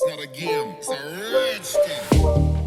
not a game, it's a rich thing.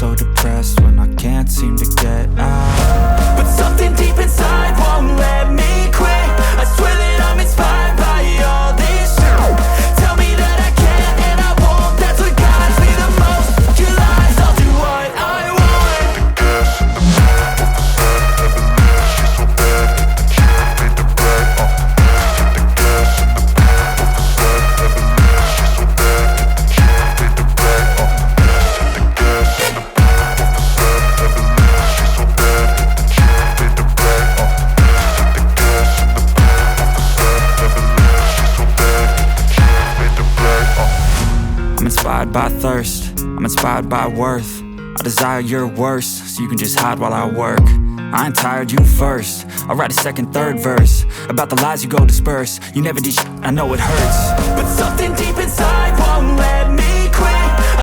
so depressed when I can't seem to get out. But something deep inside won't let me quit. I swear that I'm inspired by all this shit. Tell me that I can't and I won't. That's what guides me the most. Your lies, I'll do what I want. I'm inspired by thirst, I'm inspired by worth. I desire your worst, so you can just hide while I work. I ain't tired, you first. I'll write a second, third verse about the lies you go disperse. You never did shit, I know it hurts. But something deep inside won't let